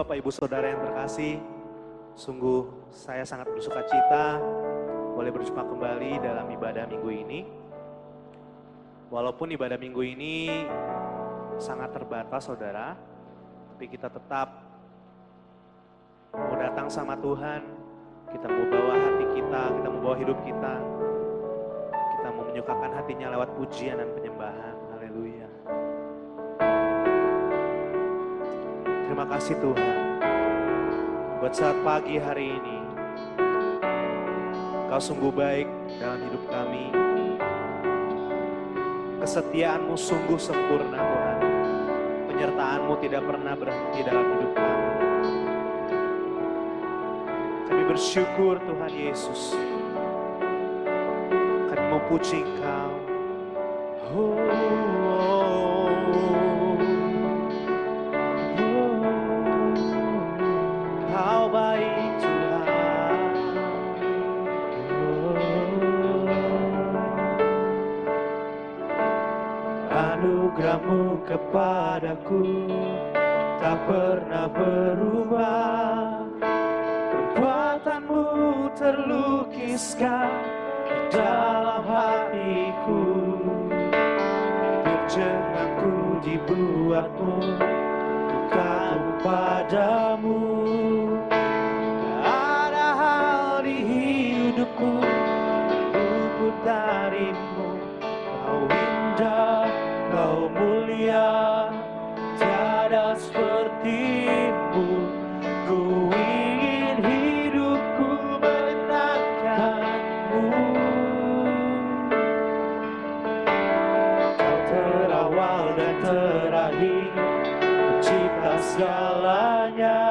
Bapak Ibu Saudara yang terkasih, sungguh saya sangat bersuka cita boleh berjumpa kembali dalam ibadah minggu ini. Walaupun ibadah minggu ini sangat terbatas saudara, tapi kita tetap mau datang sama Tuhan, kita mau bawa hati kita mau bawa hidup kita mau menyukakan hatinya lewat pujian dan penyembahan. Haleluya. Terima kasih Tuhan, buat saat pagi hari ini, Kau sungguh baik dalam hidup kami. Kesetiaan-Mu sungguh sempurna Tuhan. Penyertaan-Mu tidak pernah berhenti dalam hidup kami. Kami bersyukur Tuhan Yesus. Kami mau puji Engkau. Kau baik Tuhan. Anugerah-Mu kepadaku tak pernah berubah. Perbuatan-Mu terlukiskan di dalam hatiku. Terjengakku dibuat-Mu untuk kagum padamu. Tak ada hal di hidupku luput dari-Mu. Kau indah, Kau mulia, tiada seperti-Mu. Ku ingin hidupku menyenangkan-Mu. Kau terawal dan terakhir, pencipta segalanya.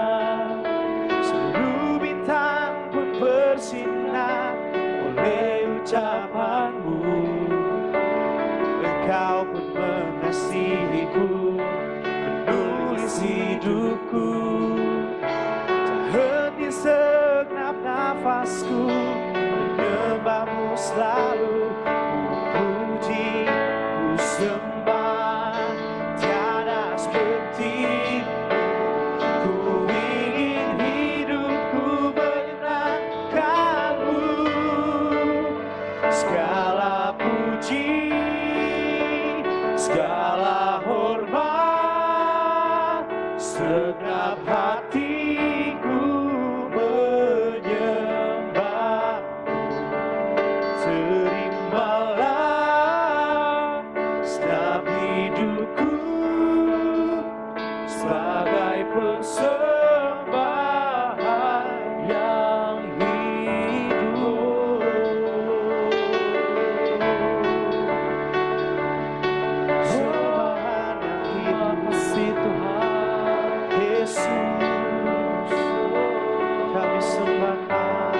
Seluruh bintang pun bersinar oleh ucapan-Mu. Engkau pun mengasihiku, menulis hidupku. Tak henti segenap nafasku, menyembah-Mu selalu. Ku puji, ku sembah, tiada seperti-Mu. Ku ingin hidupku menyenangkan-Mu. Segala puji, segala hormat, segenap hatiku menyembah-Mu. Terimalah setiap hidupku sebagai persembahan yang hidup. Sembahan yang hidup. Kasih Tuhan Yesus, kami sembahkan.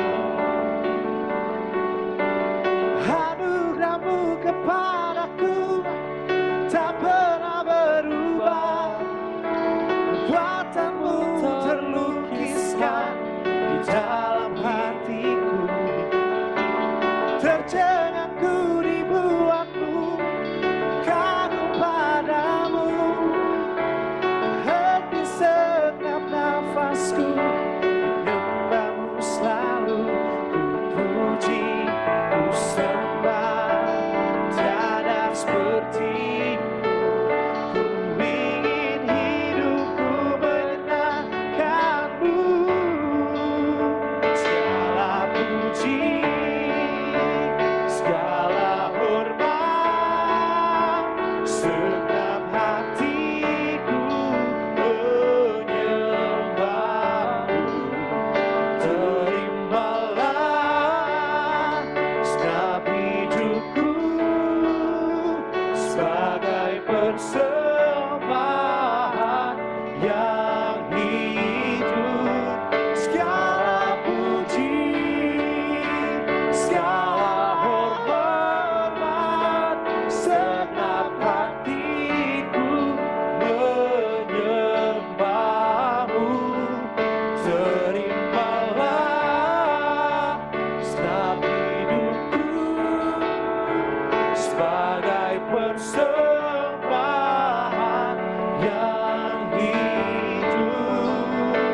Anugerah-Mu kepadaku tak pernah berubah. Perbuatan-Mu terlukiskan di dalam hatiku. Terjengakku dibuat-Mu kagum padamu. Henti segenap nafasku, menyembah-Mu selalu. Ku puji, ku sembah, tiada seperti-Mu. Ku ingin hidupku menyenangkan-Mu. Segala puji, segala hormat, segenap hatiku menyembah-Mu. Terimalah setiap hidupku sebagai persembahan yang hidup. Segala puji, segala hormat, segenap hatiku menyembah-Mu. Terimalah setiap hidupku sebagai persembahan yang hidup.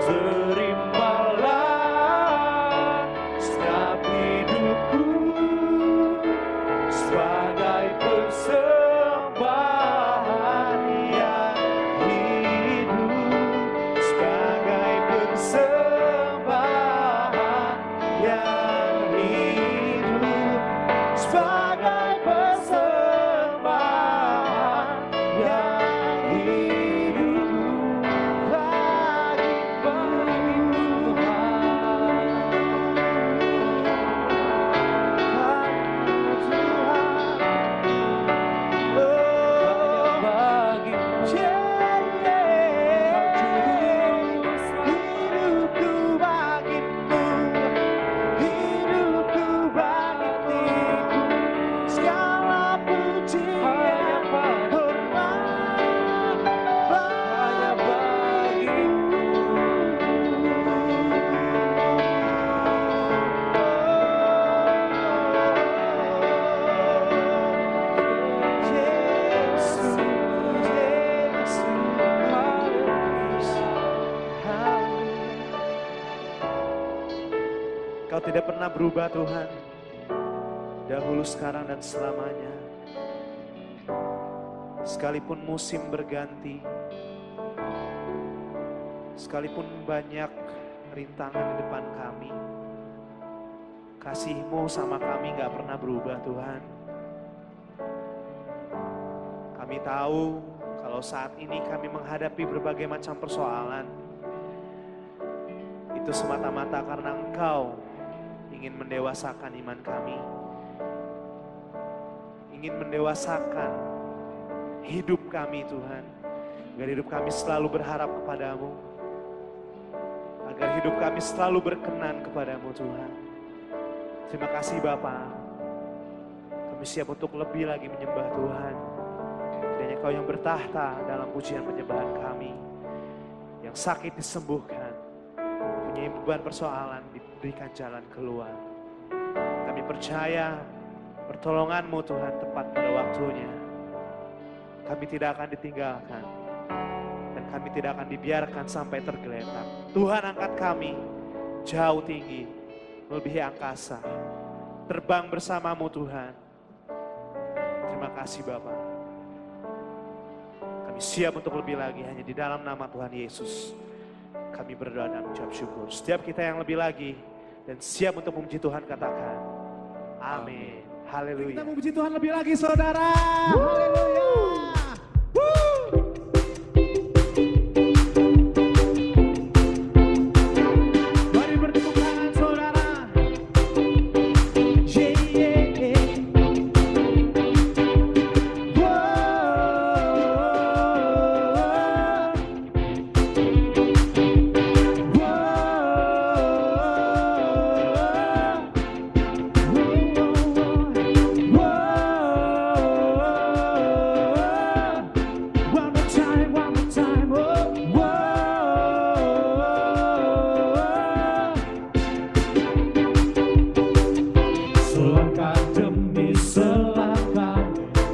terimalah setiap hidupku sebagai persembahan yang hidup, sebagai persembahan yang hidup, sebagai persembahan yang hidup bagi Kau tidak pernah berubah Tuhan, dahulu, sekarang, dan selamanya. Sekalipun musim berganti, sekalipun banyak rintangan di depan kami, kasih-Mu sama kami gak pernah berubah Tuhan. Kami tahu kalau saat ini kami menghadapi berbagai macam persoalan, itu semata-mata karena Engkau ingin mendewasakan iman kami, ingin mendewasakan hidup kami Tuhan, agar hidup kami selalu berharap kepadamu, agar hidup kami selalu berkenan kepadamu Tuhan. Terima kasih Bapa, kami siap untuk lebih lagi menyembah Tuhan. Kiranya Kau yang bertahta dalam pujian penyembahan kami, yang sakit disembuhkan, punya beban persoalan diberikan jalan keluar. Kami percaya pertolongan-Mu Tuhan tepat pada waktunya. Kami tidak akan ditinggalkan dan kami tidak akan dibiarkan sampai tergeletak. Tuhan angkat kami jauh tinggi, melebihi angkasa, terbang bersama-Mu Tuhan. Terima kasih Bapa. Kami siap untuk lebih lagi, hanya di dalam nama Tuhan Yesus kami berdoa dan mengucap syukur. Setiap kita yang lebih lagi dan siap untuk memuji Tuhan, katakan amin. Haleluya. Kita memuji Tuhan lebih lagi saudara. Haleluya. Mari bertepuk tangan saudara.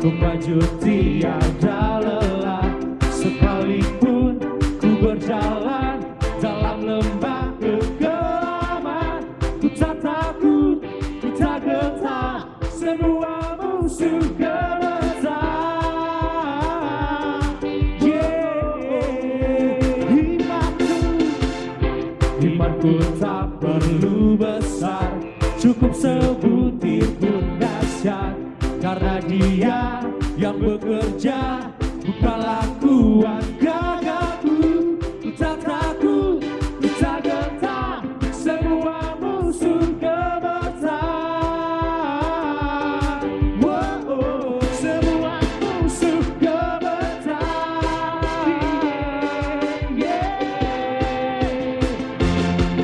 Ku maju tiada lelah, sekalipun ku berjalan dalam lembah kegelapan. Ku tak takut, ku tak gentar, semua musuh gemetar. Imanku tak perlu besar, cukup sebutir pun dahsyat. Karena Dia yang bekerja, bukanlah kuat gagahku. Ku tak takut, ku tak gentar, semua musuh gemetar. Oh, semua musuh gemetar.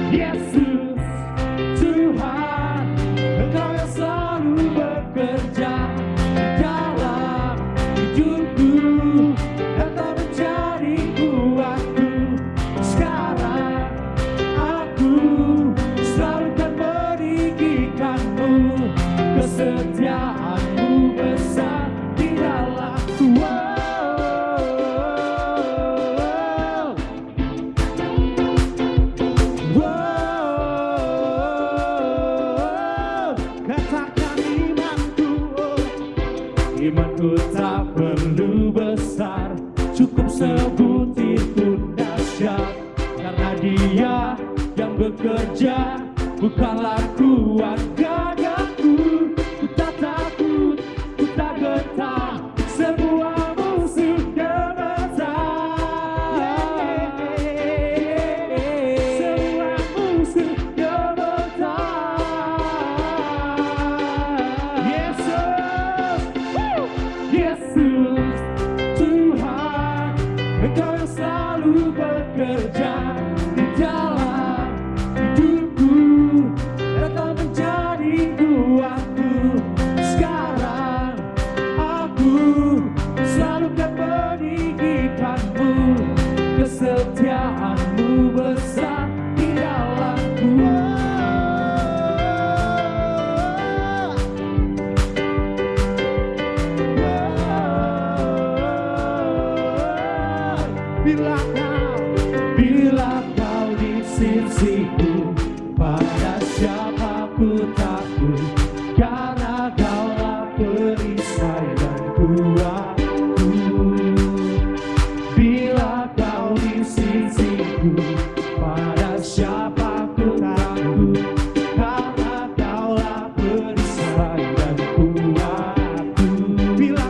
Yesus Tuhan, Engkau yang selalu bekerja dalam hidupku, dan tak menjadi bekerja, bukanlah kuat gagahku. Ku tak takut, ku tak gentar, semua musuh gemetar. Semua musuh gemetar. Yesus, Yesus, Tuhan, Engkau yang selalu bekerja di dalam hidupku, Engkau menjadi kuatku. Sekarang aku selalu kan meninggikanmu, kesetiaanmu besar di dalamku. Bila kau di sisiku, pada siapa ku takut, karena kaulah perisai dan kuatku. Bila kau di sisiku, pada siapa ku takut, karena kaulah perisai dan kuatku. Bila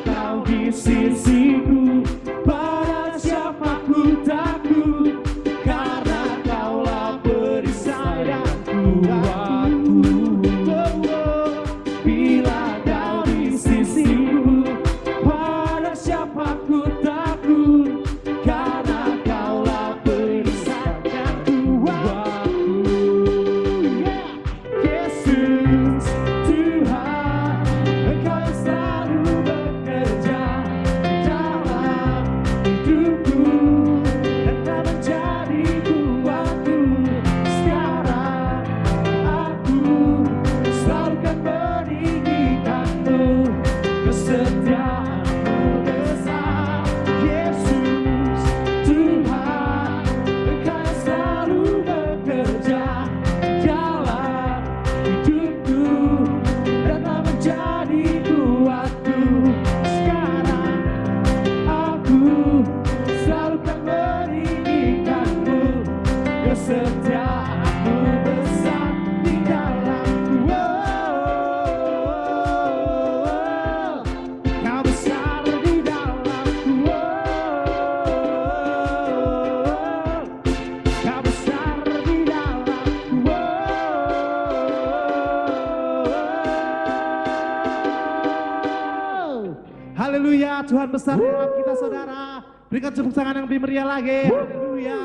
kau di sisiku, pada siapa ku takut, karena kaulah perisai dan kuatku. Bila kau di sisiku, pada siapa ku takut, karena kaulah perisai dan kuatku. Yesus, Tuhan, Engkau yang selalu bekerja di dalam hidupku, Engkau menjadi kuatku. Sekarang aku selalu kan meninggikanmu, kesetiaanmu besar. Yesus, Tuhan, Engkau yang selalu bekerja di dalam hidupku, Engkau menjadi kuatku. Sekarang aku selalu kan meninggikanmu, kesetiaanmu besar di dalamku. Kau besar di dalamku. Kau besar di dalamku. Haleluya, Tuhan besar di dalam kita, saudara. Berikan tepuk tangan yang lebih meriah lagi. Haleluya.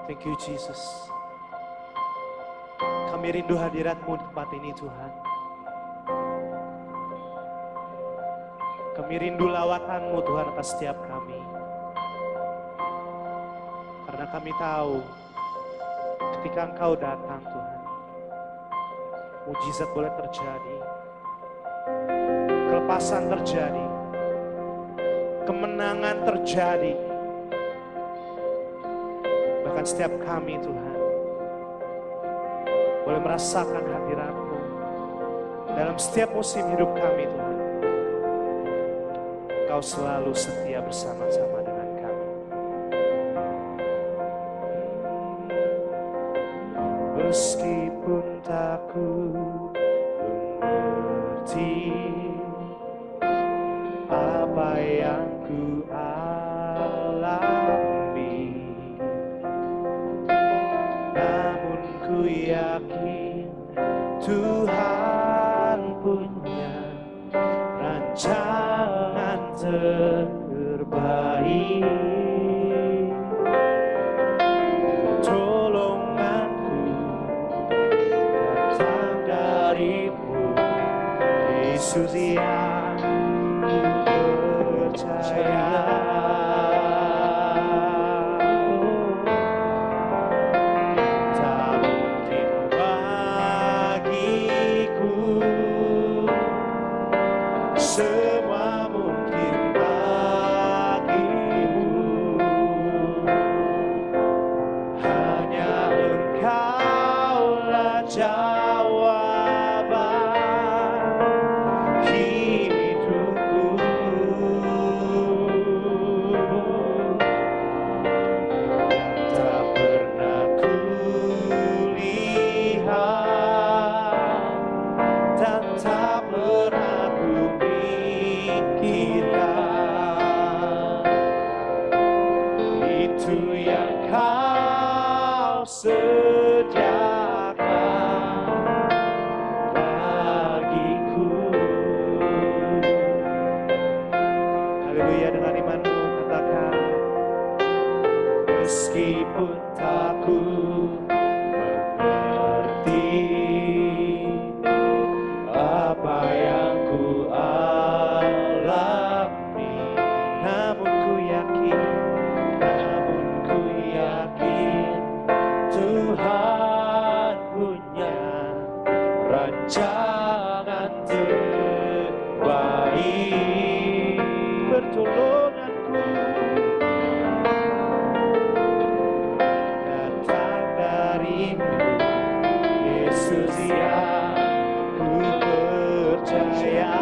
Thank you Jesus. Kami rindu hadirat-Mu di tempat ini Tuhan. Kami rindu lawatan-Mu Tuhan atas setiap kami. Karena kami tahu ketika Engkau datang Tuhan, mujizat boleh terjadi, kelepasan terjadi, kemenangan terjadi. Bahkan setiap kami Tuhan boleh merasakan hadirat-Mu dalam setiap musim hidup kami Tuhan. Engkau selalu setia bersama-sama dengan kami. Meskipun tak ku mengerti apa yang ku alami, namun ku yakin Tuhan punya rancangan terbaik. Tolonganku datang dari-Mu, Yesus yang ku percaya. Tak mungkin bagiku, semua mungkin bagi-Mu. Hanya Engkaulah jawaban Haleluya, dengan imanmu katakan, meskipun tak ku mengerti apa yang ku alami, namun ku yakin Tuhan punya rancangan terbaik. Pertolonganku datang darimu, Yesus yang ku percaya.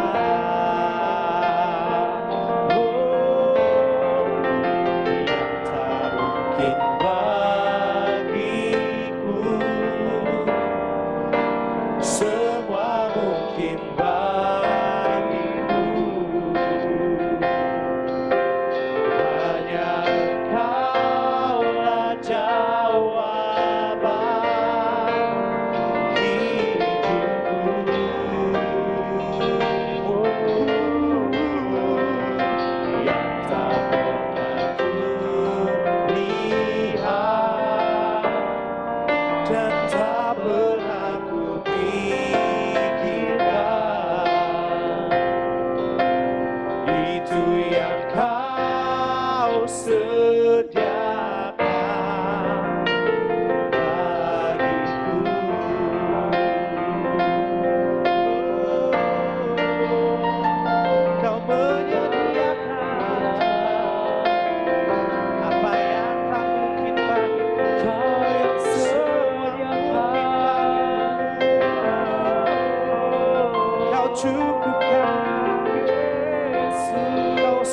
Oh, yang tak mungkin bagiku, semua mungkin bagimu. Hanya Kaulah jawaban hidupku. Yang tak pernah ku lihat dan tak pernah ku pikirkan, itu yang Kau sediakan bagiku. Kau menyediakan apa yang tak mungkin bagiku. Kau yang sediakan, Kau cukupkan, Yesus. Kau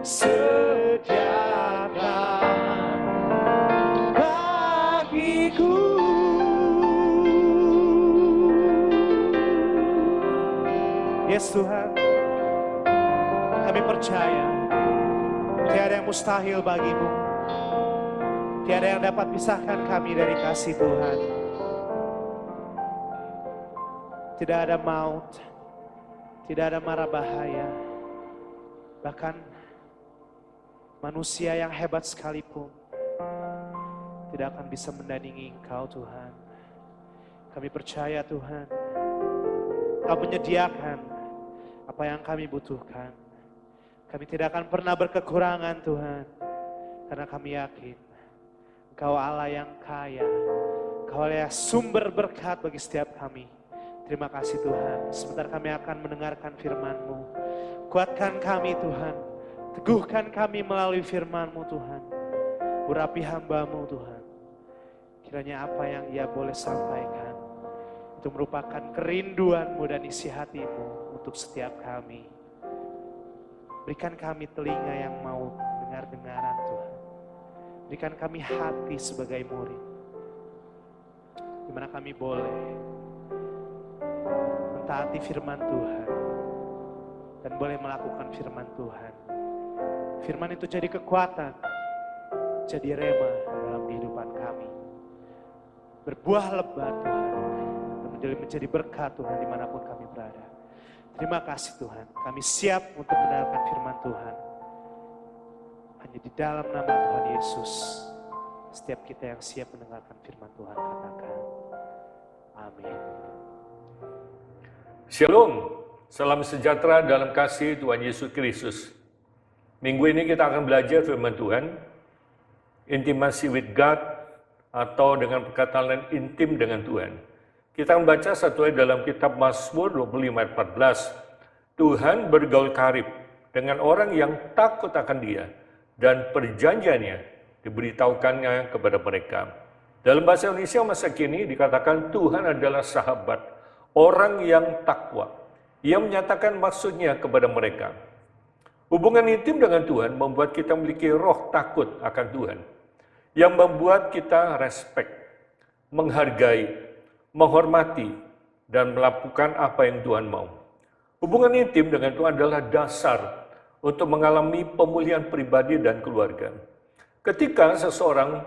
sediakan bagiku. Yes Tuhan, kami percaya tiada yang mustahil bagimu, tiada yang dapat pisahkan kami dari kasih Tuhan. Tidak ada maut, tidak ada mara bahaya, bahkan manusia yang hebat sekalipun tidak akan bisa mendandingi Engkau Tuhan. Kami percaya Tuhan, Kau menyediakan apa yang kami butuhkan. Kami tidak akan pernah berkekurangan Tuhan, karena kami yakin Engkau Allah yang kaya, Engkau Allah yang sumber berkat bagi setiap kami. Terima kasih Tuhan, sebentar kami akan mendengarkan firman-Mu. Kuatkan kami Tuhan, teguhkan kami melalui firman-Mu Tuhan. Urapi hamba-Mu Tuhan, kiranya apa yang Ia boleh sampaikan itu merupakan kerinduan-Mu dan isi hati-Mu untuk setiap kami. Berikan kami telinga yang mau dengar-dengaran Tuhan. Berikan kami hati sebagai murid, di mana kami boleh mentaati firman Tuhan dan boleh melakukan firman Tuhan. Firman itu jadi kekuatan, jadi rema dalam kehidupan kami. Berbuah lebat Tuhan, dan menjadi berkat Tuhan dimanapun kami berada. Terima kasih Tuhan, kami siap untuk mendengarkan firman Tuhan. Hanya di dalam nama Tuhan Yesus, setiap kita yang siap mendengarkan firman Tuhan katakan, amin. Shalom, salam sejahtera dalam kasih Tuhan Yesus Kristus. Minggu ini kita akan belajar firman Tuhan, intimacy with God, atau dengan perkataan lain intim dengan Tuhan. Kita membaca satu ayat dalam kitab Mazmur 25 ayat 14. Tuhan bergaul karib dengan orang yang takut akan Dia, dan perjanjiannya diberitahukannya kepada mereka. Dalam bahasa Indonesia masa kini dikatakan Tuhan adalah sahabat orang yang takwa. Ia menyatakan maksudnya kepada mereka. Hubungan intim dengan Tuhan membuat kita memiliki roh takut akan Tuhan, yang membuat kita respect, menghargai, menghormati, dan melakukan apa yang Tuhan mau. Hubungan intim dengan Tuhan adalah dasar untuk mengalami pemulihan pribadi dan keluarga. Ketika seseorang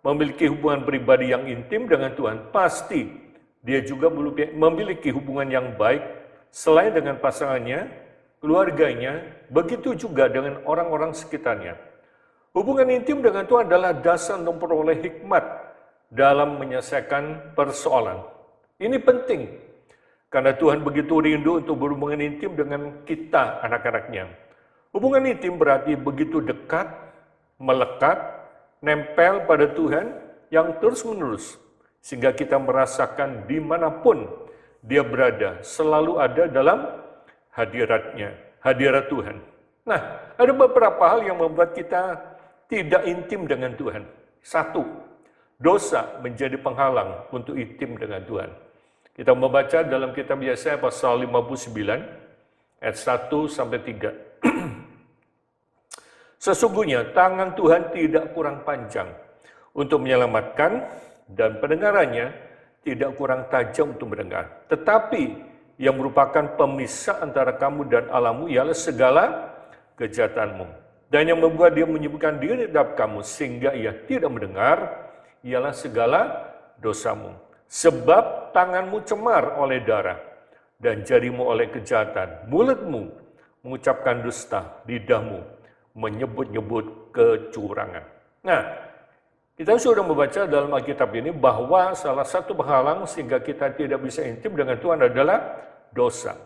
memiliki hubungan pribadi yang intim dengan Tuhan, pasti dia juga memiliki hubungan yang baik selain dengan pasangannya, keluarganya, begitu juga dengan orang-orang sekitarnya. Hubungan intim dengan Tuhan adalah dasar untuk memperoleh hikmat dalam menyelesaikan persoalan. Ini penting, karena Tuhan begitu rindu untuk berhubungan intim dengan kita, anak-anaknya. Hubungan intim berarti begitu dekat, melekat, nempel pada Tuhan yang terus-menerus, sehingga kita merasakan dimanapun Dia berada, selalu ada dalam hadiratnya, hadirat Tuhan. Nah, ada beberapa hal yang membuat kita tidak intim dengan Tuhan. Satu, dosa menjadi penghalang untuk intim dengan Tuhan. Kita membaca dalam kitab Yesaya pasal 59 ayat 1-3. Sesungguhnya tangan Tuhan tidak kurang panjang untuk menyelamatkan, dan pendengarannya tidak kurang tajam untuk mendengar. Tetapi yang merupakan pemisah antara kamu dan Allahmu ialah segala kejahatanmu. Dan yang membuat Dia menyibukkan diri terhadap kamu sehingga Ia tidak mendengar ialah segala dosamu. Sebab tanganmu cemar oleh darah dan jarimu oleh kejahatan. Mulutmu mengucapkan dusta, lidahmu menyebut-nyebut kecurangan. Nah, kita sudah membaca dalam Alkitab ini bahwa salah satu penghalang sehingga kita tidak bisa intim dengan Tuhan adalah dosa.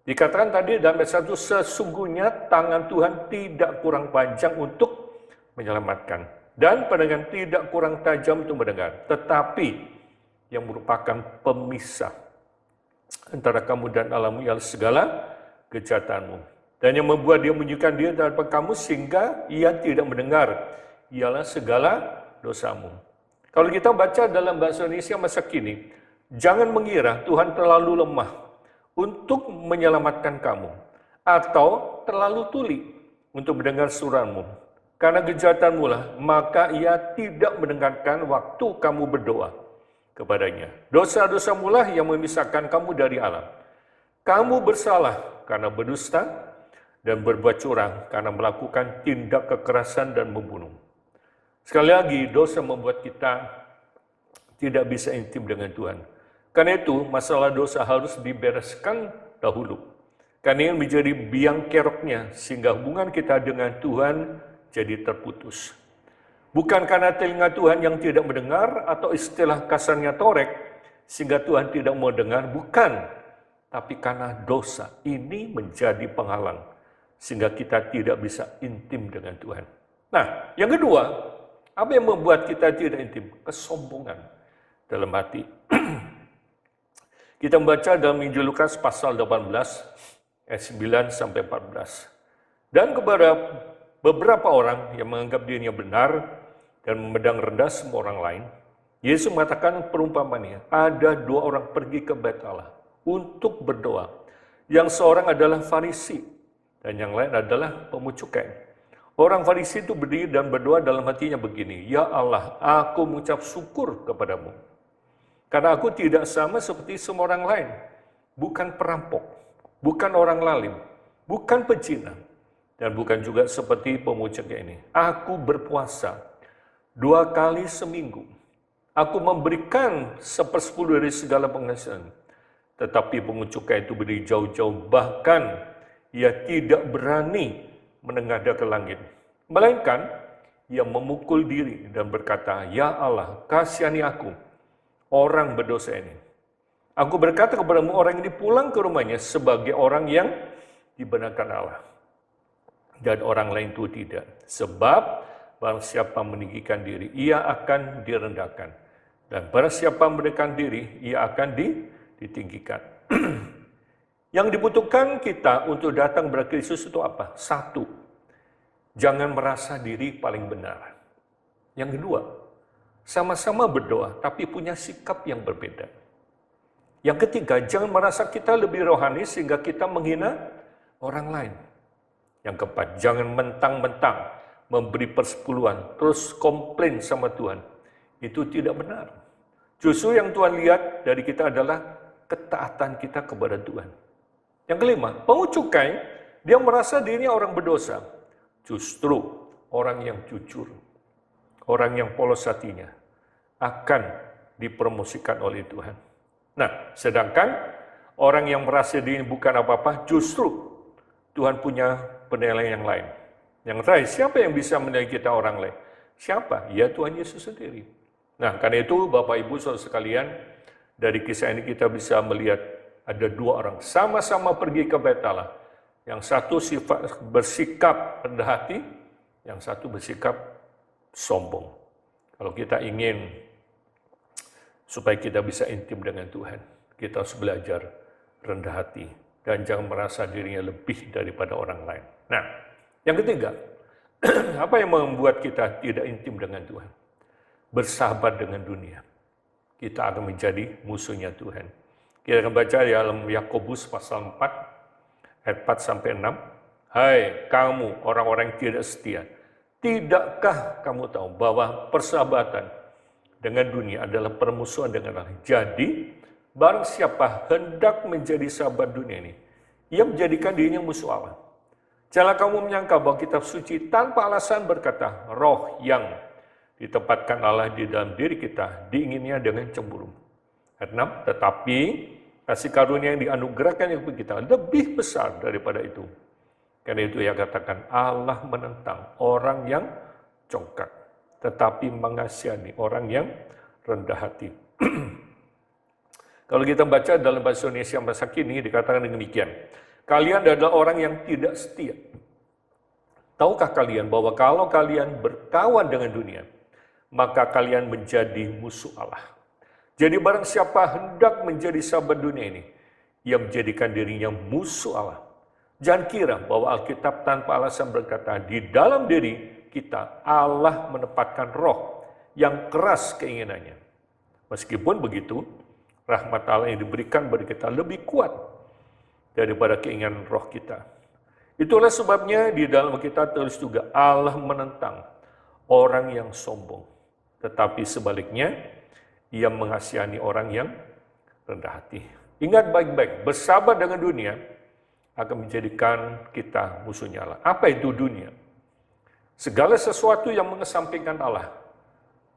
Dikatakan tadi dalam ayat 1, sesungguhnya tangan Tuhan tidak kurang panjang untuk menyelamatkan, dan pendengaran tidak kurang tajam untuk mendengar, tetapi yang merupakan pemisah antara kamu dan Allahmu ialah segala kejahatanmu. Dan yang membuat Dia menunjukkan Dia terhadap kamu sehingga Ia tidak mendengar ialah segala dosamu. Kalau kita baca dalam bahasa Indonesia masa kini, jangan mengira Tuhan terlalu lemah untuk menyelamatkan kamu, atau terlalu tuli untuk mendengar suaramu. Karena kejahatanmu lah, maka ia tidak mendengarkan waktu kamu berdoa kepadanya. Dosa-dosamu lah yang memisahkan kamu dari Allah. Kamu bersalah karena berdusta dan berbuat curang karena melakukan tindak kekerasan dan membunuh. Sekali lagi, dosa membuat kita tidak bisa intim dengan Tuhan. Karena itu, masalah dosa harus dibereskan dahulu. Karena ini menjadi biang keroknya, sehingga hubungan kita dengan Tuhan jadi terputus. Bukan karena telinga Tuhan yang tidak mendengar, atau istilah kasarnya torek, sehingga Tuhan tidak mau dengar, bukan. Tapi karena dosa ini menjadi penghalang, sehingga kita tidak bisa intim dengan Tuhan. Nah, yang kedua, apa yang membuat kita tidak intim? Kesombongan dalam hati. Kita membaca dalam Injil Lukas pasal 18, ayat 9 sampai 14. Dan kepada beberapa orang yang menganggap dirinya benar dan memandang rendah semua orang lain, Yesus mengatakan perumpamannya, ada dua orang pergi ke Bait Allah untuk berdoa. Yang seorang adalah Farisi dan yang lain adalah pemungut cukai. Orang Farisi itu berdiri dan berdoa dalam hatinya begini, ya Allah, aku mengucap syukur kepadamu. Karena aku tidak sama seperti semua orang lain. Bukan perampok, bukan orang lalim, bukan pezina, dan bukan juga seperti pemungut cukai ini. Aku berpuasa 2 kali seminggu. Aku memberikan 1/10 dari segala penghasilan. Tetapi pemungut cukai itu berdiri jauh-jauh, bahkan ia tidak berani menengadah ke langit. Melainkan, ia memukul diri dan berkata, ya Allah, kasihani aku, orang berdosa ini. Aku berkata kepadamu, orang ini pulang ke rumahnya sebagai orang yang dibenarkan Allah. Dan orang lain itu tidak. Sebab barang siapa meninggikan diri, ia akan direndahkan. Dan barang siapa mendekatkan diri, ia akan ditinggikan. Yang dibutuhkan kita untuk datang kepada Kristus itu apa? 1, jangan merasa diri paling benar. Yang kedua, sama-sama berdoa, tapi punya sikap yang berbeda. Yang ketiga, jangan merasa kita lebih rohani sehingga kita menghina orang lain. Yang keempat, jangan mentang-mentang memberi persepuluhan, terus komplain sama Tuhan. Itu tidak benar. Justru yang Tuhan lihat dari kita adalah ketaatan kita kepada Tuhan. Yang kelima, pemungut cukai, dia merasa dirinya orang berdosa. Justru orang yang jujur, orang yang polos hatinya akan dipromosikan oleh Tuhan. Nah, sedangkan orang yang merasa dirinya bukan apa-apa, justru Tuhan punya penilaian yang lain. Yang terakhir, siapa yang bisa menilai kita orang lain? Siapa? Ya Tuhan Yesus sendiri. Nah, karena itu Bapak Ibu Saudara sekalian, dari kisah ini kita bisa melihat ada dua orang sama-sama pergi ke Bait Allah. Yang satu bersikap rendah hati, yang satu bersikap sombong. Kalau kita ingin supaya kita bisa intim dengan Tuhan, kita harus belajar rendah hati dan jangan merasa dirinya lebih daripada orang lain. Nah, yang ketiga, apa yang membuat kita tidak intim dengan Tuhan? Bersahabat dengan dunia. Kita akan menjadi musuhnya Tuhan. Kita akan baca dalam Yakobus pasal 4, ayat 4-6. Hai kamu orang-orang yang tidak setia, tidakkah kamu tahu bahwa persahabatan dengan dunia adalah permusuhan dengan Allah? Jadi, barang siapa hendak menjadi sahabat dunia ini, ia menjadikan dirinya musuh Allah. Janganlah kamu menyangka bahwa kitab suci tanpa alasan berkata, roh yang ditempatkan Allah di dalam diri kita diinginnya dengan cemburu. Ayat 6, tetapi kasih karunia yang dianugerahkan kepada kita lebih besar daripada itu. Karena itu ia katakan, Allah menentang orang yang congkak, tetapi mengasihani orang yang rendah hati. Kalau kita baca dalam bahasa Indonesia masa kini, dikatakan demikian. Kalian adalah orang yang tidak setia. Tahukah kalian bahwa kalau kalian berkawan dengan dunia, maka kalian menjadi musuh Allah. Jadi barang siapa hendak menjadi sahabat dunia ini, ia menjadikan dirinya musuh Allah. Jangan kira bahwa Alkitab tanpa alasan berkata, di dalam diri kita Allah menempatkan roh yang keras keinginannya. Meskipun begitu, rahmat Allah yang diberikan bagi kita lebih kuat daripada keinginan roh kita. Itulah sebabnya di dalam kita terus juga Allah menentang orang yang sombong. Tetapi sebaliknya, Ia mengasihani orang yang rendah hati. Ingat baik-baik, bersahabat dengan dunia akan menjadikan kita musuhnya Allah. Apa itu dunia? Segala sesuatu yang mengesampingkan Allah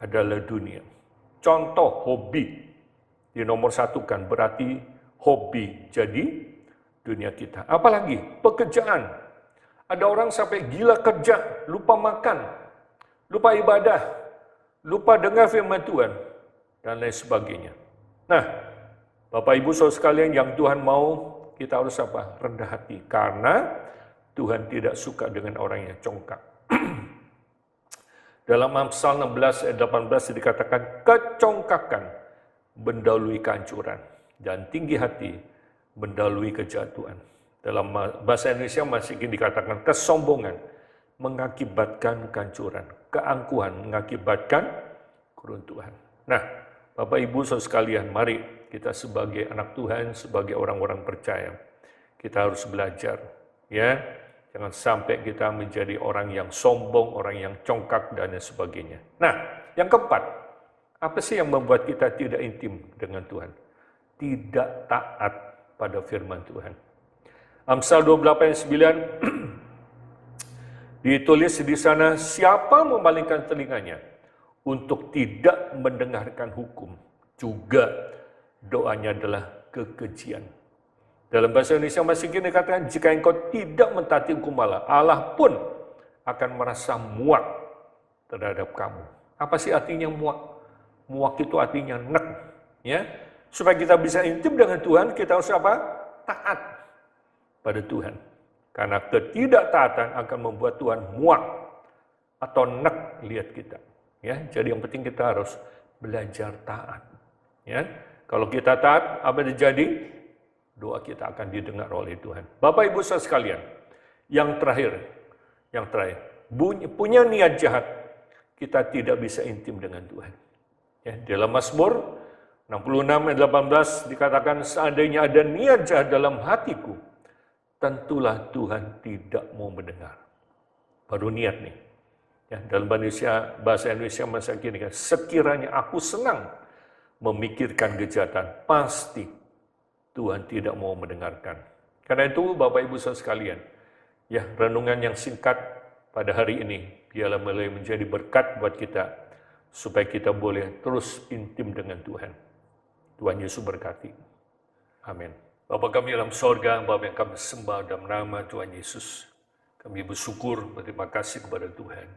adalah dunia. Contoh hobi dinomor satukan, berarti hobi jadi dunia kita. Apalagi pekerjaan. Ada orang sampai gila kerja, lupa makan, lupa ibadah, lupa dengar firman Tuhan, dan lain sebagainya. Nah, Bapak Ibu Saudara sekalian, yang Tuhan mau kita harus apa? Rendah hati. Karena Tuhan tidak suka dengan orang yang congkak. Dalam Amsal 16 ayat 18 dikatakan, kecongkakan mendahului kehancuran, dan tinggi hati mendahului kejatuhan. Dalam bahasa Indonesia masih dikatakan, kesombongan mengakibatkan kehancuran, keangkuhan mengakibatkan keruntuhan. Nah, Bapak Ibu Saudara sekalian, mari kita sebagai anak Tuhan, sebagai orang-orang percaya, kita harus belajar, ya. Jangan sampai kita menjadi orang yang sombong, orang yang congkak, dan lain sebagainya. Nah, yang keempat, apa sih yang membuat kita tidak intim dengan Tuhan? Tidak taat pada firman Tuhan. Amsal 28 ayat 9 ditulis di sana, siapa memalingkan telinganya untuk tidak mendengarkan hukum, juga doanya adalah kekejian. Dalam bahasa Indonesia masih kini dikatakan, jika engkau tidak mentaati hukum Allah, Allah pun akan merasa muak terhadap kamu. Apa sih artinya muak? Muak itu artinya nek, ya. Supaya kita bisa intim dengan Tuhan, kita harus apa? Taat pada Tuhan. Karena ketidaktaatan akan membuat Tuhan muak atau nek lihat kita. Ya, jadi yang penting kita harus belajar taat. Ya, kalau kita taat, apa yang terjadi? Doa kita akan didengar oleh Tuhan. Bapak Ibu Saudara sekalian, yang terakhir, punya niat jahat, kita tidak bisa intim dengan Tuhan. Ya, dalam Mazmur 66 ayat 18 dikatakan, seandainya ada niat jahat dalam hatiku, tentulah Tuhan tidak mau mendengar. Baru niat nih. Ya, dalam bahasa Indonesia masa kini, sekiranya aku senang memikirkan kejahatan, pasti Tuhan tidak mau mendengarkan. Karena itu Bapak Ibu Saudara sekalian, ya, renungan yang singkat pada hari ini biarlah mulai menjadi berkat buat kita supaya kita boleh terus intim dengan Tuhan. Tuhan Yesus berkati. Amin. Bapa kami dalam sorga, Bapa yang kami sembah dalam nama Tuhan Yesus. Kami bersyukur, berterima kasih kepada Tuhan.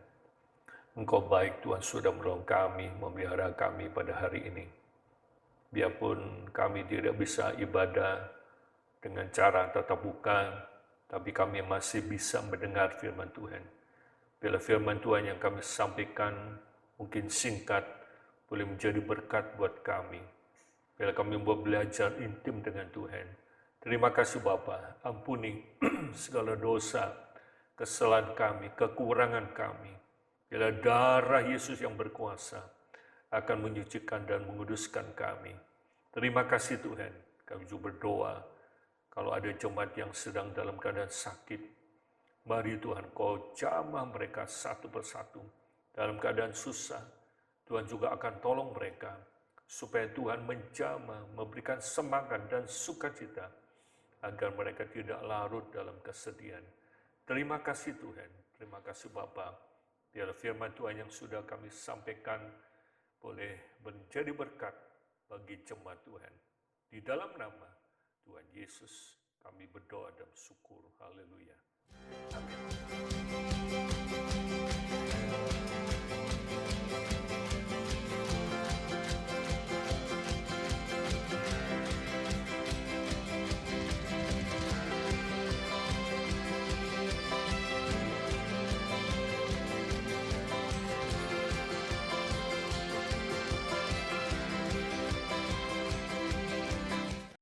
Engkau baik, Tuhan sudah menolong kami, memelihara kami pada hari ini. Biarpun kami tidak bisa ibadah dengan cara tatap muka, tapi kami masih bisa mendengar firman Tuhan. Bila firman Tuhan yang kami sampaikan mungkin singkat, boleh menjadi berkat buat kami. Bila kami mau belajar intim dengan Tuhan. Terima kasih Bapa, ampuni segala dosa, kesalahan kami, kekurangan kami. Bila darah Yesus yang berkuasa akan menyucikan dan menguduskan kami. Terima kasih Tuhan, kami juga berdoa, kalau ada jemaat yang sedang dalam keadaan sakit, mari Tuhan Kau jamah mereka satu persatu. Dalam keadaan susah, Tuhan juga akan tolong mereka, supaya Tuhan menjamah, memberikan semangat dan sukacita, agar mereka tidak larut dalam kesedihan. Terima kasih Tuhan, terima kasih Bapa. Biarlah firman Tuhan yang sudah kami sampaikan boleh menjadi berkat bagi jemaat Tuhan. Di dalam nama Tuhan Yesus kami berdoa dan syukur. Haleluya. Amin.